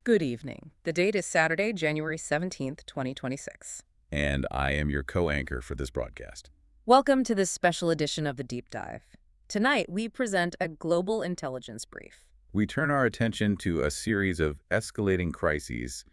Good evening. The date is Saturday, January 17th, 2026. And I am your co-anchor for this broadcast. Welcome to this special edition of the Deep Dive. Tonight, we present a global intelligence brief. We turn our attention to a series of escalating crises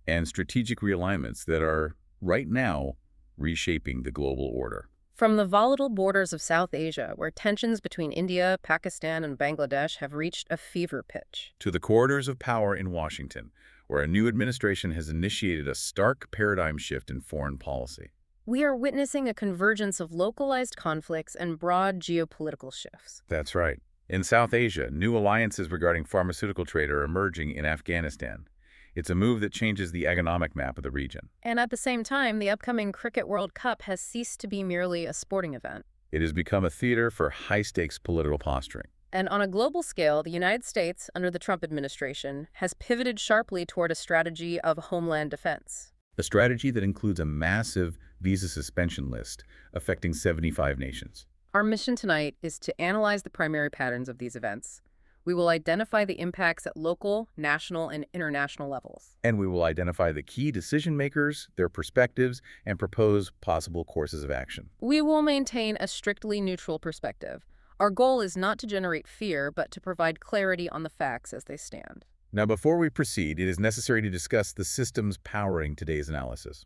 and strategic realignments that are, right now, reshaping the global order. From the volatile borders of South Asia, where tensions between India, Pakistan, and Bangladesh have reached a fever pitch, To the corridors of power in Washington, where a new administration has initiated a stark paradigm shift in foreign policy. we are witnessing a convergence of localized conflicts and broad geopolitical shifts. That's right. In South Asia, new alliances regarding pharmaceutical trade are emerging in Afghanistan. It's a move that changes the economic map of the region. And at the same time, the upcoming Cricket World Cup has ceased to be merely a sporting event. It has become a theater for high-stakes political posturing. And on a global scale, the United States, under the Trump administration, has pivoted sharply toward a strategy of homeland defense. A strategy that includes a massive visa suspension list affecting 75 nations. Our mission tonight is to analyze the primary patterns of these events. We will identify the impacts at local, national, and international levels. And we will identify the key decision makers, their perspectives, and propose possible courses of action. We will maintain a strictly neutral perspective. Our goal is not to generate fear, but to provide clarity on the facts as they stand. Now, before we proceed, it is necessary to discuss the systems powering today's analysis.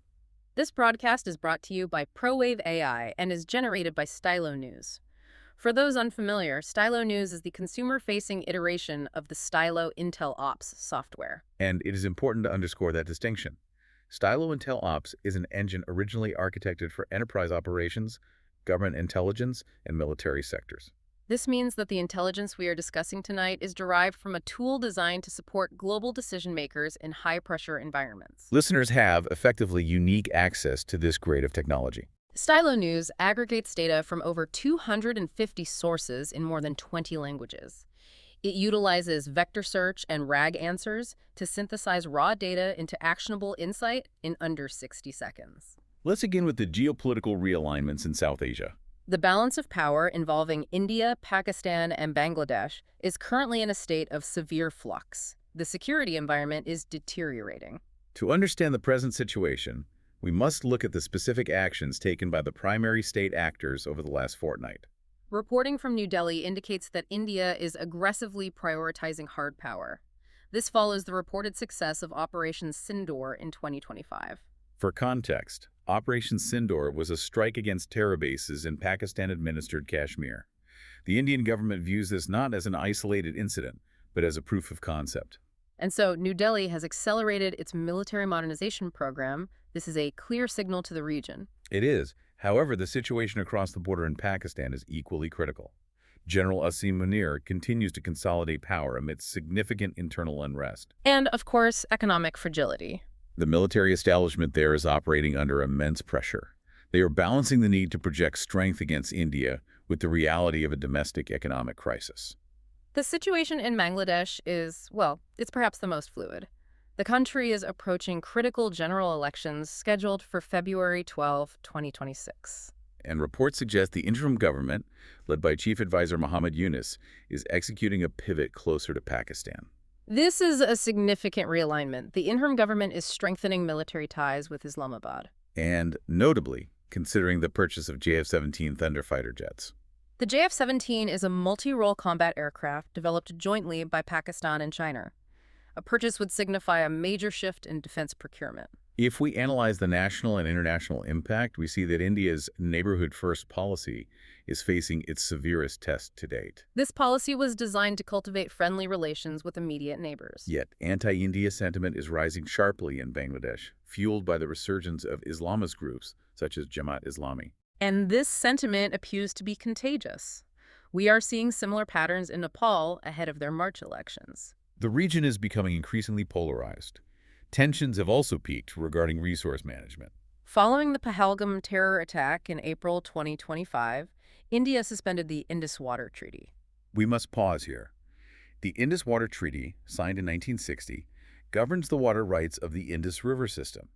This broadcast is brought to you by ProWave AI and is generated by Stylo News. For those unfamiliar, Stylo News is the consumer-facing iteration of the Stylo Intel Ops software. And it is important to underscore that distinction. Stylo Intel Ops is an engine originally architected for enterprise operations, government intelligence, and military sectors. This means that the intelligence we are discussing tonight is derived from a tool designed to support global decision-makers in high-pressure environments. Listeners have effectively unique access to this grade of technology. Stylo News aggregates data from over 250 sources in more than 20 languages. It utilizes vector search and RAG answers to synthesize raw data into actionable insight in under 60 seconds. Let's begin with the geopolitical realignments in South Asia. The balance of power involving India, Pakistan, and Bangladesh is currently in a state of severe flux. The security environment is deteriorating. To understand the present situation, we must look at the specific actions taken by the primary state actors over the last fortnight. Reporting from New Delhi indicates that India is aggressively prioritizing hard power. This follows the reported success of Operation Sindoor in 2025. For context, Operation Sindoor was a strike against terror bases in Pakistan-administered Kashmir. The Indian government views this not as an isolated incident, but as a proof of concept. And so New Delhi has accelerated its military modernization program. This is a clear signal to the region. It is. However, the situation across the border in Pakistan is equally critical. General Asim Munir continues to consolidate power amidst significant internal unrest. And, of course, economic fragility. The military establishment there is operating under immense pressure. They are balancing the need to project strength against India with the reality of a domestic economic crisis. The situation in Bangladesh is, well, it's perhaps the most fluid. The country is approaching critical general elections scheduled for February 12, 2026. And reports suggest the interim government, led by Chief Advisor Muhammad Yunus, is executing a pivot closer to Pakistan. This is a significant realignment. The interim government is strengthening military ties with Islamabad. And notably, considering the purchase of JF-17 Thunder fighter jets. The JF-17 is a multi-role combat aircraft developed jointly by Pakistan and China. A purchase would signify a major shift in defense procurement. If we analyze the national and international impact, we see that India's neighborhood-first policy is facing its severest test to date. This policy was designed to cultivate friendly relations with immediate neighbors. Yet, anti-India sentiment is rising sharply in Bangladesh, fueled by the resurgence of Islamist groups such as Jamaat Islami. And this sentiment appears to be contagious. We are seeing similar patterns in Nepal ahead of their March elections. The region is becoming increasingly polarized. Tensions have also peaked regarding resource management. Following the Pahalgam terror attack in April 2025, India suspended the Indus Water Treaty. We must pause here. The Indus Water Treaty, signed in 1960, governs the water rights of the Indus River system.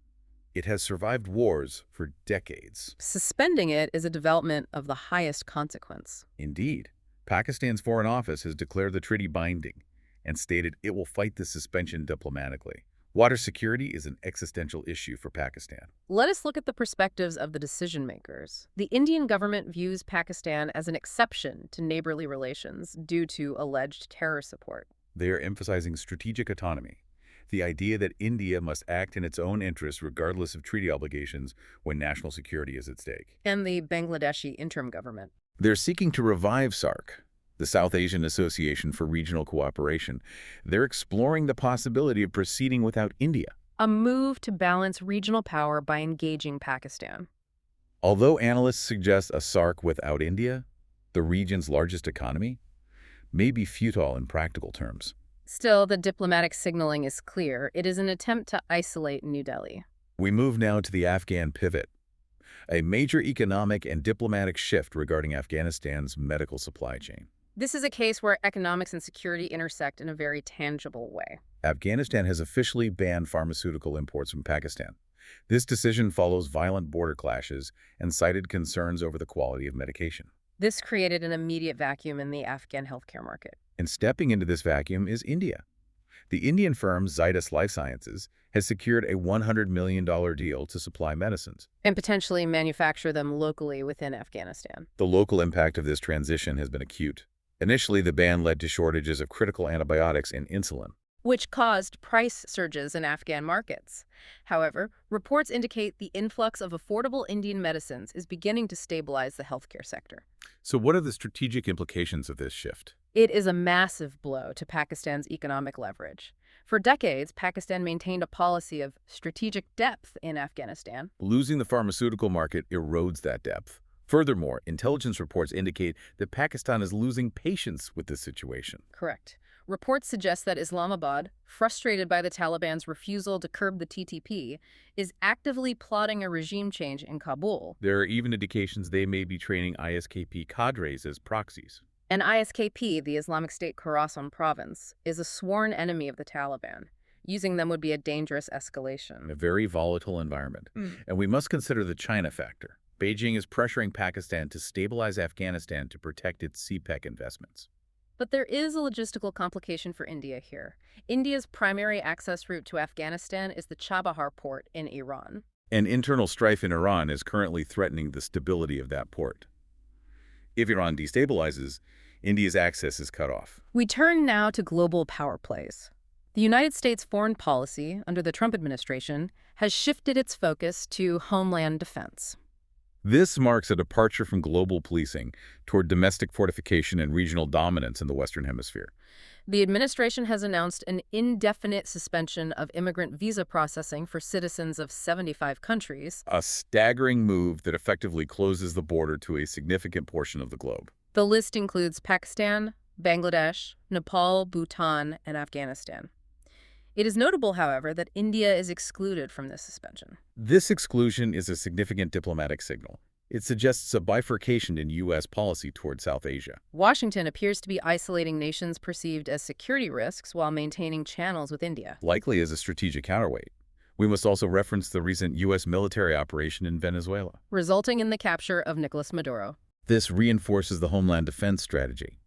It has survived wars for decades. Suspending it is a development of the highest consequence. Indeed, Pakistan's Foreign Office has declared the treaty binding, and stated it will fight the suspension diplomatically. Water security is an existential issue for Pakistan. Let us look at the perspectives of the decision makers. The Indian government views Pakistan as an exception to neighborly relations due to alleged terror support. They are emphasizing strategic autonomy, the idea that India must act in its own interests regardless of treaty obligations when national security is at stake. And the Bangladeshi interim government. They're seeking to revive SAARC, the South Asian Association for Regional Cooperation. They're exploring the possibility of proceeding without India. A move to balance regional power by engaging Pakistan. Although analysts suggest a SAARC without India, the region's largest economy, may be futile in practical terms. Still, the diplomatic signaling is clear. It is an attempt to isolate New Delhi. We move now to the Afghan pivot, a major economic and diplomatic shift regarding Afghanistan's medical supply chain. This is a case where economics and security intersect in a very tangible way. Afghanistan has officially banned pharmaceutical imports from Pakistan. This decision follows violent border clashes and cited concerns over the quality of medication. This created an immediate vacuum in the Afghan healthcare market. And stepping into this vacuum is India. The Indian firm Zydus Life Sciences has secured a $100 million deal to supply medicines And potentially manufacture them locally within Afghanistan. The local impact of this transition has been acute. Initially, the ban led to shortages of critical antibiotics and insulin. Which caused price surges in Afghan markets. However, reports indicate the influx of affordable Indian medicines is beginning to stabilize the healthcare sector. So what are the strategic implications of this shift? It is a massive blow to Pakistan's economic leverage. For decades, Pakistan maintained a policy of strategic depth in Afghanistan. Losing the pharmaceutical market erodes that depth. Furthermore, intelligence reports indicate that Pakistan is losing patience with this situation. Correct. Reports suggest that Islamabad, frustrated by the Taliban's refusal to curb the TTP, is actively plotting a regime change in Kabul. There are even indications they may be training ISKP cadres as proxies. And ISKP, the Islamic State Khorasan province, is a sworn enemy of the Taliban. Using them would be a dangerous escalation. A very volatile environment. And we must consider the China factor. Beijing is pressuring Pakistan to stabilize Afghanistan to protect its CPEC investments. But there is a logistical complication for India here. India's primary access route to Afghanistan is the Chabahar port in Iran. And internal strife in Iran is currently threatening the stability of that port. If Iran destabilizes, India's access is cut off. We turn now to global power plays. The United States foreign policy, under the Trump administration, has shifted its focus to homeland defense. This marks a departure from global policing toward domestic fortification and regional dominance in the Western Hemisphere. The administration has announced an indefinite suspension of immigrant visa processing for citizens of 75 countries. A staggering move that effectively closes the border to a significant portion of the globe. The list includes Pakistan, Bangladesh, Nepal, Bhutan, and Afghanistan. It is notable, however, that India is excluded from this suspension. This exclusion is a significant diplomatic signal. It suggests a bifurcation in U.S. policy toward South Asia. Washington appears to be isolating nations perceived as security risks while maintaining channels with India. Likely as a strategic counterweight. We must also reference the recent U.S. military operation in Venezuela, resulting in the capture of Nicolas Maduro. This reinforces the homeland defense strategy.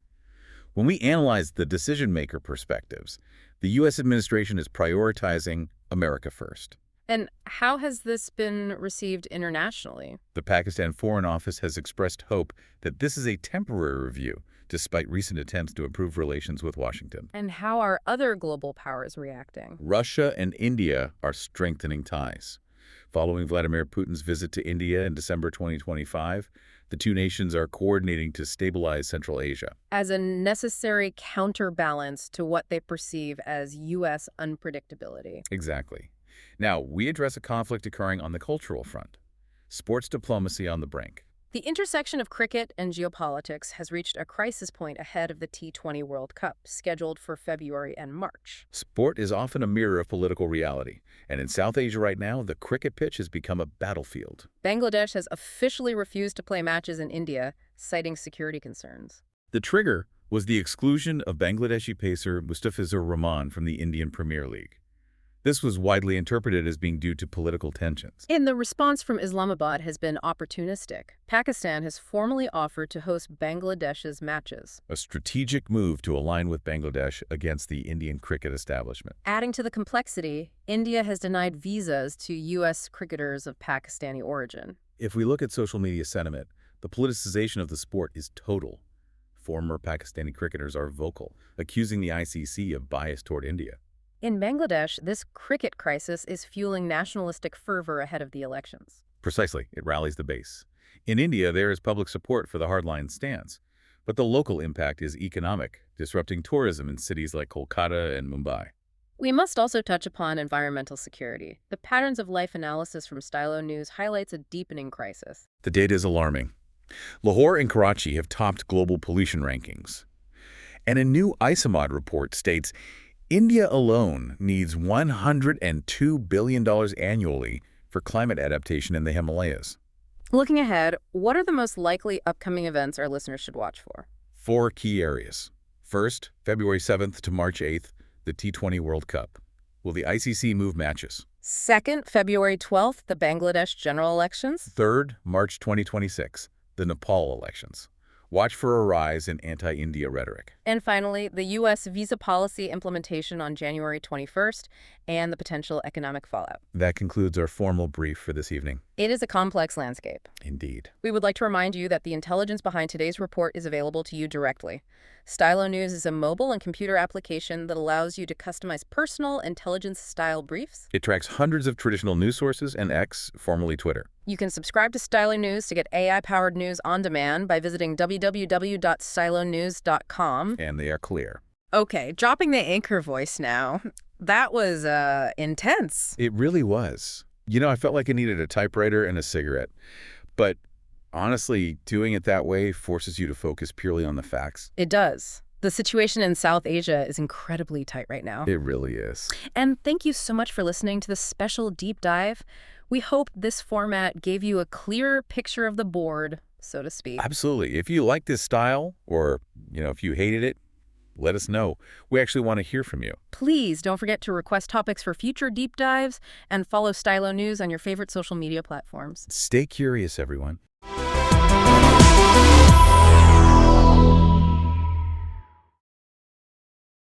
When we analyze the decision-maker perspectives, the U.S. administration is prioritizing America first. And how has this been received internationally? The Pakistan Foreign Office has expressed hope that this is a temporary review, despite recent attempts to improve relations with Washington. And how are other global powers reacting? Russia and India are strengthening ties. Following Vladimir Putin's visit to India in December 2025, the two nations are coordinating to stabilize Central Asia. As a necessary counterbalance to what they perceive as U.S. unpredictability. Exactly. Now, we address a conflict occurring on the cultural front. Sports diplomacy on the brink. The intersection of cricket and geopolitics has reached a crisis point ahead of the T20 World Cup, scheduled for February and March. Sport is often a mirror of political reality, and in South Asia right now, the cricket pitch has become a battlefield. Bangladesh has officially refused to play matches in India, citing security concerns. The trigger was the exclusion of Bangladeshi pacer Mustafizur Rahman from the Indian Premier League. This was widely interpreted as being due to political tensions. And the response from Islamabad has been opportunistic. Pakistan has formally offered to host Bangladesh's matches, A strategic move to align with Bangladesh against the Indian cricket establishment. adding to the complexity. India has denied visas to U.S. cricketers of Pakistani origin. If we look at social media sentiment, the politicization of the sport is total. Former Pakistani cricketers are vocal, accusing the ICC of bias toward India. In Bangladesh, this cricket crisis is fueling nationalistic fervor ahead of the elections. Precisely, it rallies the base. In India, there is public support for the hardline stance, but the local impact is economic, disrupting tourism in cities like Kolkata and Mumbai. We must also touch upon environmental security. The patterns of life analysis from Stylo News highlights a deepening crisis. The data is alarming. Lahore and Karachi have topped global pollution rankings. And a new ISOMOD report states India alone needs $102 billion annually for climate adaptation in the Himalayas. Looking ahead, what are the most likely upcoming events our listeners should watch for? 4 key areas. First, February 7th to March 8th, the T20 World Cup. Will the ICC move matches? Second, February 12th, the Bangladesh general elections. Third, March 2026, the Nepal elections. Watch for a rise in anti-India rhetoric. And finally, the U.S. visa policy implementation on January 21st and the potential economic fallout. That concludes our formal brief for this evening. It is a complex landscape. Indeed. We would like to remind you that the intelligence behind today's report is available to you directly. Stylo News is a mobile and computer application that allows you to customize personal intelligence-style briefs. It tracks hundreds of traditional news sources and X, formerly Twitter. You can subscribe to Stylo News to get AI-powered news on demand by visiting www.stylonews.com. And they are clear. Okay, dropping the anchor voice now. That was, intense. It really was. You know, I felt like I needed a typewriter and a cigarette. But honestly, doing it that way forces you to focus purely on the facts. It does. The situation in South Asia is incredibly tight right now. It really is. And thank you so much for listening to this special deep dive. We hope this format gave you a clearer picture of the board, so to speak. Absolutely. If you like this style, or, if you hated it, let us know. We actually want to hear from you. Please don't forget to request topics for future deep dives and follow Stylo News on your favorite social media platforms. Stay curious, everyone.